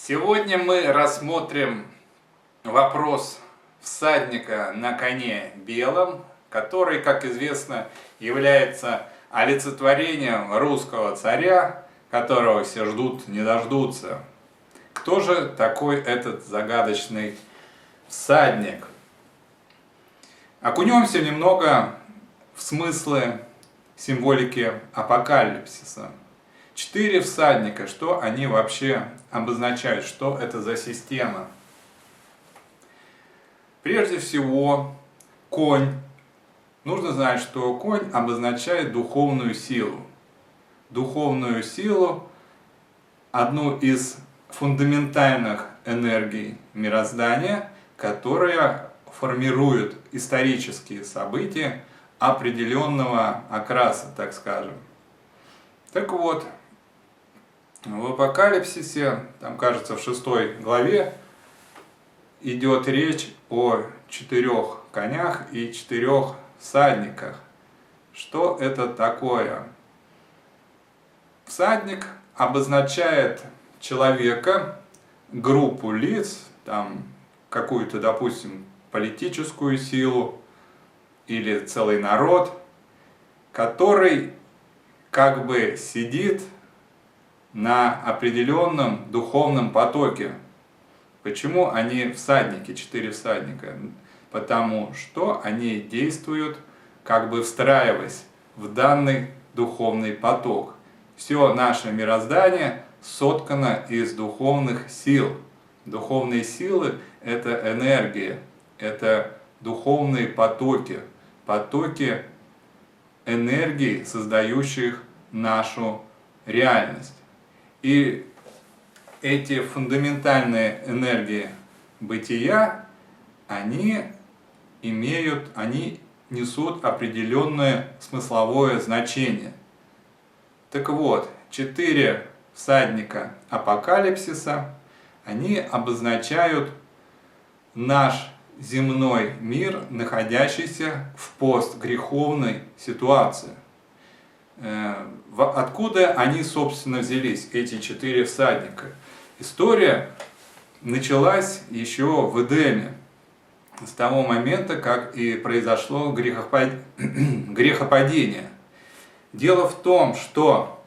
Сегодня мы рассмотрим вопрос всадника на коне белом, который, как известно, является олицетворением русского царя, которого все ждут, не дождутся. Кто же такой этот загадочный всадник? Окунемся немного в смыслы символики апокалипсиса. 4 всадника, что они вообще обозначают, что это за система? Прежде всего, конь. Нужно знать, что конь обозначает духовную силу. Духовную силу, одну из фундаментальных энергий мироздания, которая формирует исторические события определенного окраса, так скажем. Так вот, в апокалипсисе, там кажется в 6 главе, идет речь о 4 конях и 4 всадниках. Что это такое? Всадник обозначает человека, группу лиц, там какую-то, допустим, политическую силу или целый народ, который как бы сидит на определенном духовном потоке. Почему они всадники, 4 всадника? Потому что они действуют, как бы встраиваясь в данный духовный поток. Все наше мироздание соткано из духовных сил. Духовные силы – это энергия, это духовные потоки, потоки энергии, создающих нашу реальность. И эти фундаментальные энергии бытия, они несут определенное смысловое значение. Так вот, 4 всадника апокалипсиса, они обозначают наш земной мир, находящийся в постгреховной ситуации. Откуда они, собственно, взялись, эти 4 всадника? История началась еще в Эдеме, с того момента, как и произошло грехопадение. Дело в том, что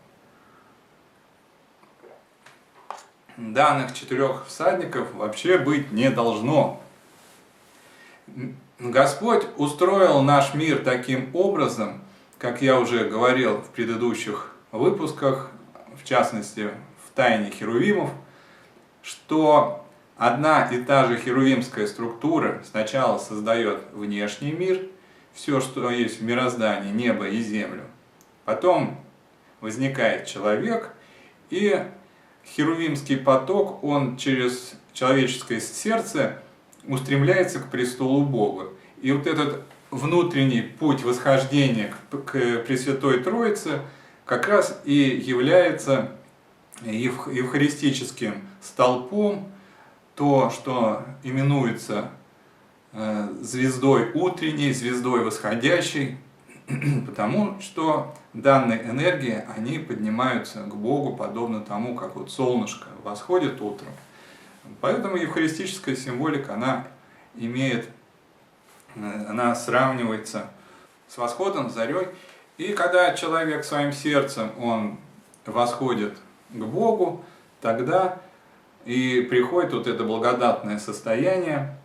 данных 4 всадников вообще быть не должно. Господь устроил наш мир таким образом, как я уже говорил в предыдущих выпусках, в частности в тайне херувимов, что одна и та же херувимская структура сначала создает внешний мир, все, что есть в мироздании, небо и землю. Потом возникает человек, и херувимский поток, он через человеческое сердце устремляется к престолу Бога. И вот этот внутренний путь восхождения к Пресвятой Троице как раз и является евхаристическим столпом, то, что именуется звездой утренней, звездой восходящей, потому что данные энергии, они поднимаются к Богу, подобно тому, как вот солнышко восходит утром. Поэтому евхаристическая символика, она сравнивается с восходом, с зарей. И когда человек своим сердцем, он восходит к Богу, тогда и приходит вот это благодатное состояние,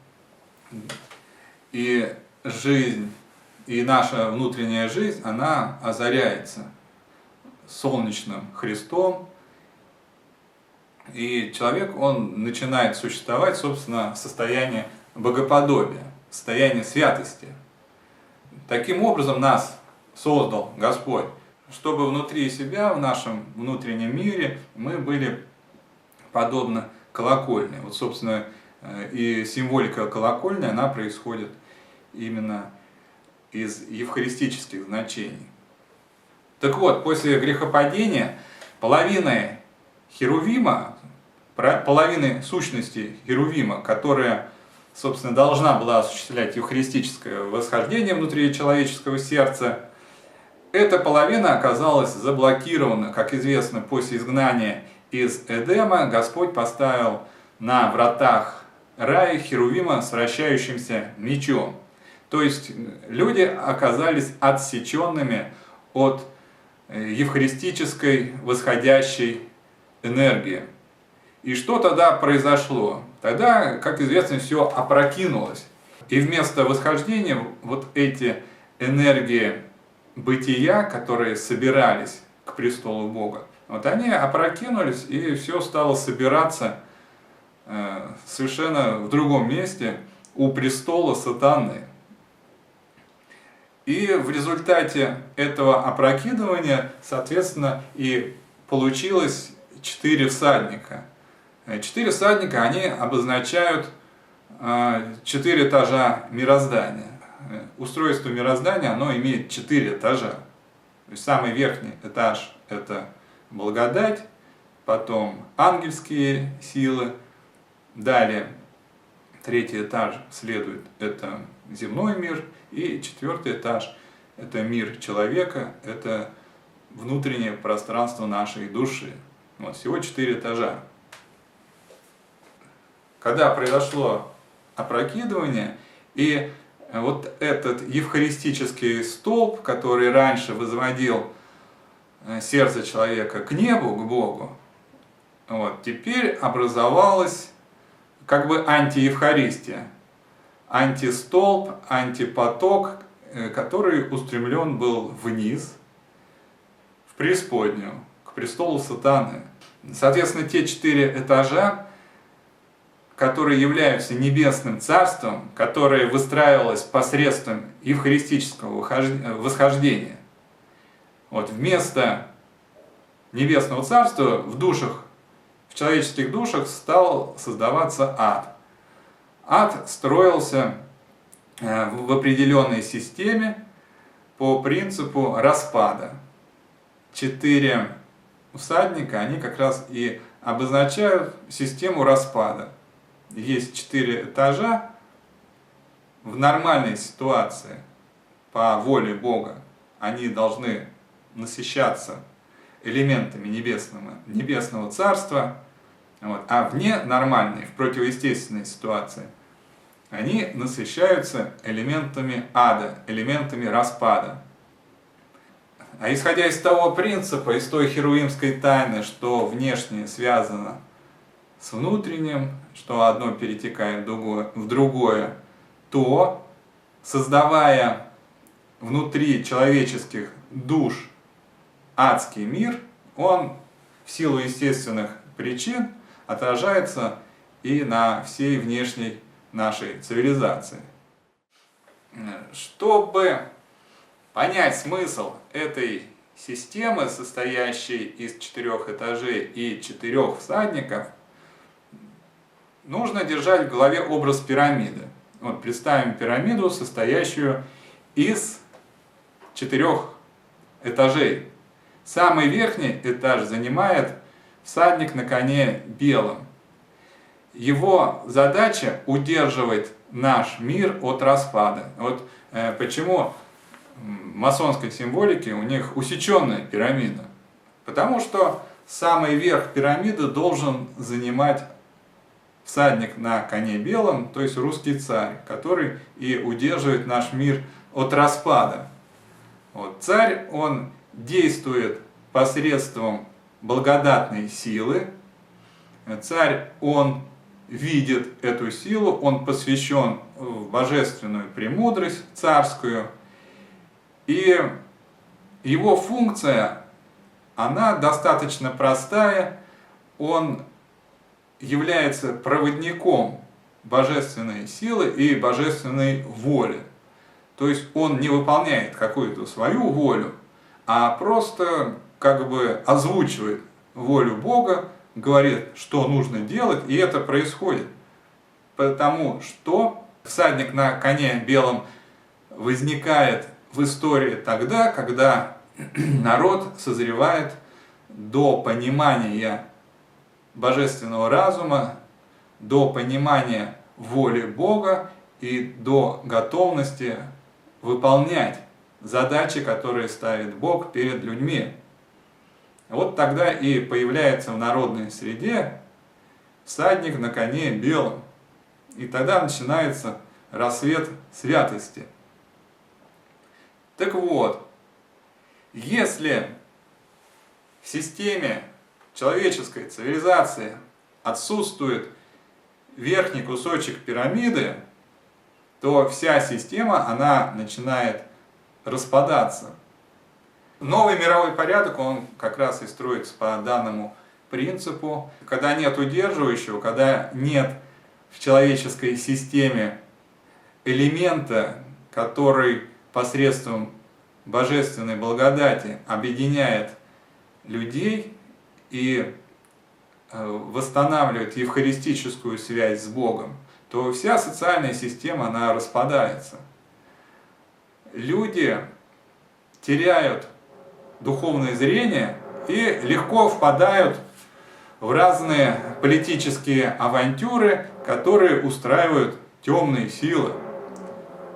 и жизнь, и наша внутренняя жизнь, она озаряется солнечным Христом, и человек, он начинает существовать, собственно, в состоянии богоподобия, в состоянии святости. Таким образом нас создал Господь, чтобы внутри себя, в нашем внутреннем мире, мы были подобно колокольне. Вот, собственно, и символика колокольни, она происходит именно из евхаристических значений. Так вот, после грехопадения половина херувима, половины сущности херувима, которая, собственно, должна была осуществлять евхаристическое восхождение внутри человеческого сердца, эта половина оказалась заблокирована, как известно, после изгнания из Эдема Господь поставил на вратах рая херувима с вращающимся мечом. То есть люди оказались отсеченными от евхаристической восходящей энергии. И что тогда произошло? Тогда, как известно, все опрокинулось. И вместо восхождения вот эти энергии бытия, которые собирались к престолу Бога, вот они опрокинулись, и все стало собираться совершенно в другом месте, у престола сатаны. И в результате этого опрокидывания, соответственно, и получилось 4 всадника. 4 всадника, они обозначают 4 этажа мироздания. Устройство мироздания, оно имеет 4 этажа. То есть самый верхний этаж – это благодать, потом ангельские силы, далее 3-й этаж следует – это земной мир, и 4-й этаж – это мир человека, это внутреннее пространство нашей души. Вот, всего 4 этажа. Когда произошло опрокидывание, и вот этот евхаристический столб, который раньше возводил сердце человека к небу, к Богу, вот, теперь образовалась как бы антиевхаристия, антистолб, антипоток, который устремлен был вниз, в преисподнюю, к престолу сатаны. Соответственно, те 4 этажа, которые являются небесным царством, которое выстраивалось посредством евхаристического восхождения. Вот вместо небесного царства в душах, в человеческих душах стал создаваться ад. Ад строился в определенной системе по принципу распада. 4 всадника, они как раз и обозначают систему распада. Есть 4 этажа. В нормальной ситуации, по воле Бога, они должны насыщаться элементами небесного царства, вот. А в ненормальной, в противоестественной ситуации, они насыщаются элементами ада, элементами распада. А исходя из того принципа, из той херувимской тайны, что внешнее связано с внутренним, что одно перетекает в другое, то, создавая внутри человеческих душ адский мир, он в силу естественных причин отражается и на всей внешней нашей цивилизации. Чтобы понять смысл этой системы, состоящей из 4 этажей и 4 всадников, нужно держать в голове образ пирамиды. Вот представим пирамиду, состоящую из 4 этажей. Самый верхний этаж занимает всадник на коне белом. Его задача удерживать наш мир от распада. Вот почему в масонской символике у них усеченная пирамида. Потому что самый верх пирамиды должен занимать всадник на коне белом, то есть русский царь, который и удерживает наш мир от распада. Вот. Царь, он действует посредством благодатной силы. Царь, он видит эту силу, он посвящен в божественную премудрость царскую. И его функция, она достаточно простая. Он является проводником божественной силы и божественной воли. То есть он не выполняет какую-то свою волю, а просто как бы озвучивает волю Бога, говорит, что нужно делать, и это происходит. Потому что всадник на коне белом возникает в истории тогда, когда народ созревает до понимания божественного разума, до понимания воли Бога и до готовности выполнять задачи, которые ставит Бог перед людьми. Вот тогда и появляется в народной среде всадник на коне белом. И тогда начинается рассвет святости. Так вот, если в системе человеческой цивилизации отсутствует верхний кусочек пирамиды, то вся система, она начинает распадаться. Новый мировой порядок, он как раз и строится по данному принципу. Когда нет удерживающего, когда нет в человеческой системе элемента, который посредством божественной благодати объединяет людей и восстанавливает евхаристическую связь с Богом, то вся социальная система, она распадается. Люди теряют духовное зрение и легко впадают в разные политические авантюры, которые устраивают темные силы.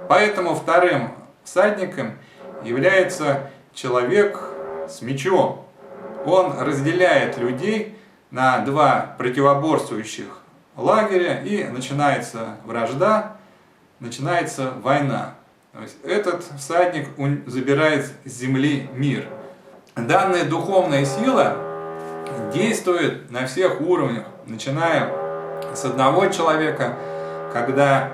Поэтому вторым всадником является человек с мечом. Он разделяет людей на два противоборствующих лагеря, и начинается вражда, начинается война. То есть этот всадник забирает с земли мир. Данная духовная сила действует на всех уровнях, начиная с одного человека, когда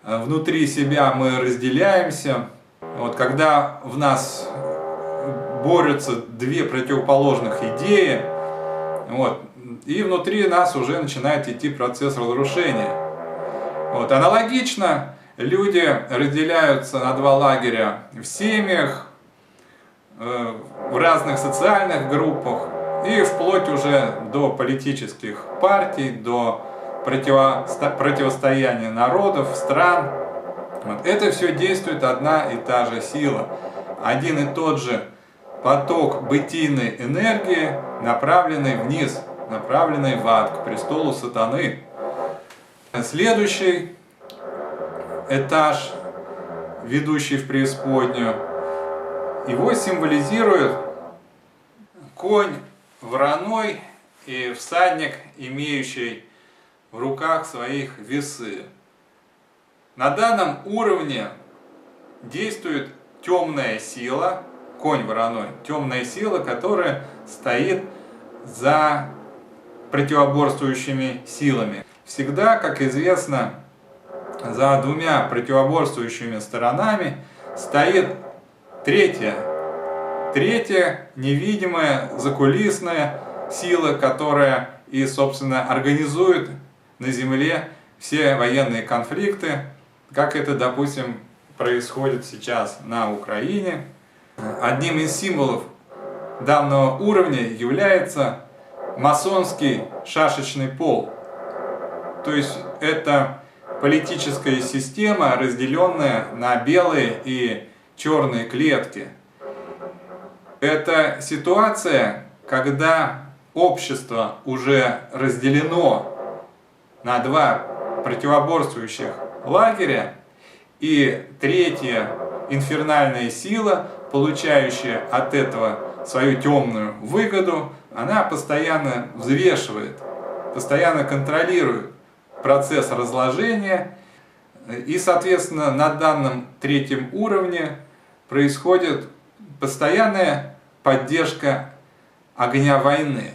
внутри себя мы разделяемся, вот, когда в нас борются две противоположных идеи, вот, и внутри нас уже начинает идти процесс разрушения. Вот, аналогично люди разделяются на два лагеря в семьях, в разных социальных группах и вплоть уже до политических партий, до противостояния народов, стран. Вот. Это все действует одна и та же сила. Один и тот же поток бытийной энергии, направленный вниз, направленный в ад, к престолу сатаны. Следующий этаж, ведущий в преисподнюю, его символизирует конь вороной и всадник, имеющий в руках своих весы. На данном уровне действует темная сила, конь вороной, темная сила, которая стоит за противоборствующими силами. Всегда, как известно, за двумя противоборствующими сторонами стоит третья невидимая, закулисная сила, которая и, собственно, организует на земле все военные конфликты, как это, допустим, происходит сейчас на Украине. Одним из символов данного уровня является масонский шашечный пол. То есть это политическая система, разделенная на белые и черные клетки. Это ситуация, когда общество уже разделено на два противоборствующих лагеря, и третья инфернальная сила, получающая от этого свою темную выгоду, она постоянно взвешивает, постоянно контролирует процесс разложения, и, соответственно, на данном третьем уровне происходит постоянная поддержка огня войны.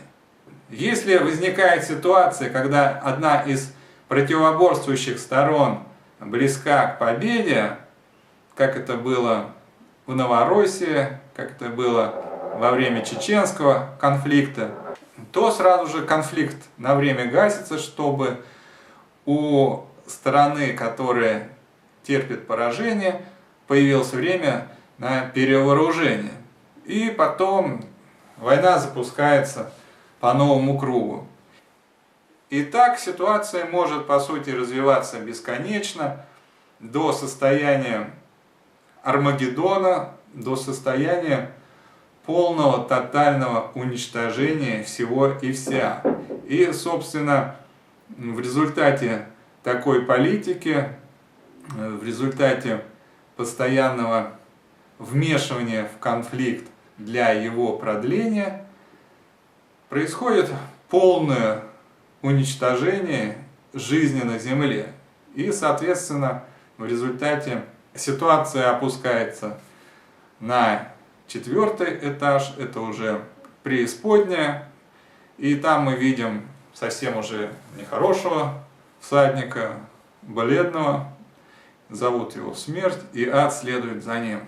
Если возникает ситуация, когда одна из противоборствующих сторон близка к победе, как это было в Новороссии, как это было во время чеченского конфликта, то сразу же конфликт на время гасится, чтобы у стороны, которая терпит поражение, появилось время на перевооружение. И потом война запускается по новому кругу. И так ситуация может, по сути, развиваться бесконечно до состояния Армагеддона, до состояния полного тотального уничтожения всего и вся. И, собственно, в результате такой политики, в результате постоянного вмешивания в конфликт для его продления, происходит полное уничтожение жизни на Земле. И, соответственно, в результате ситуация опускается на 4-й этаж, это уже преисподняя, и там мы видим совсем уже нехорошего всадника, бледного, зовут его смерть, и ад следует за ним.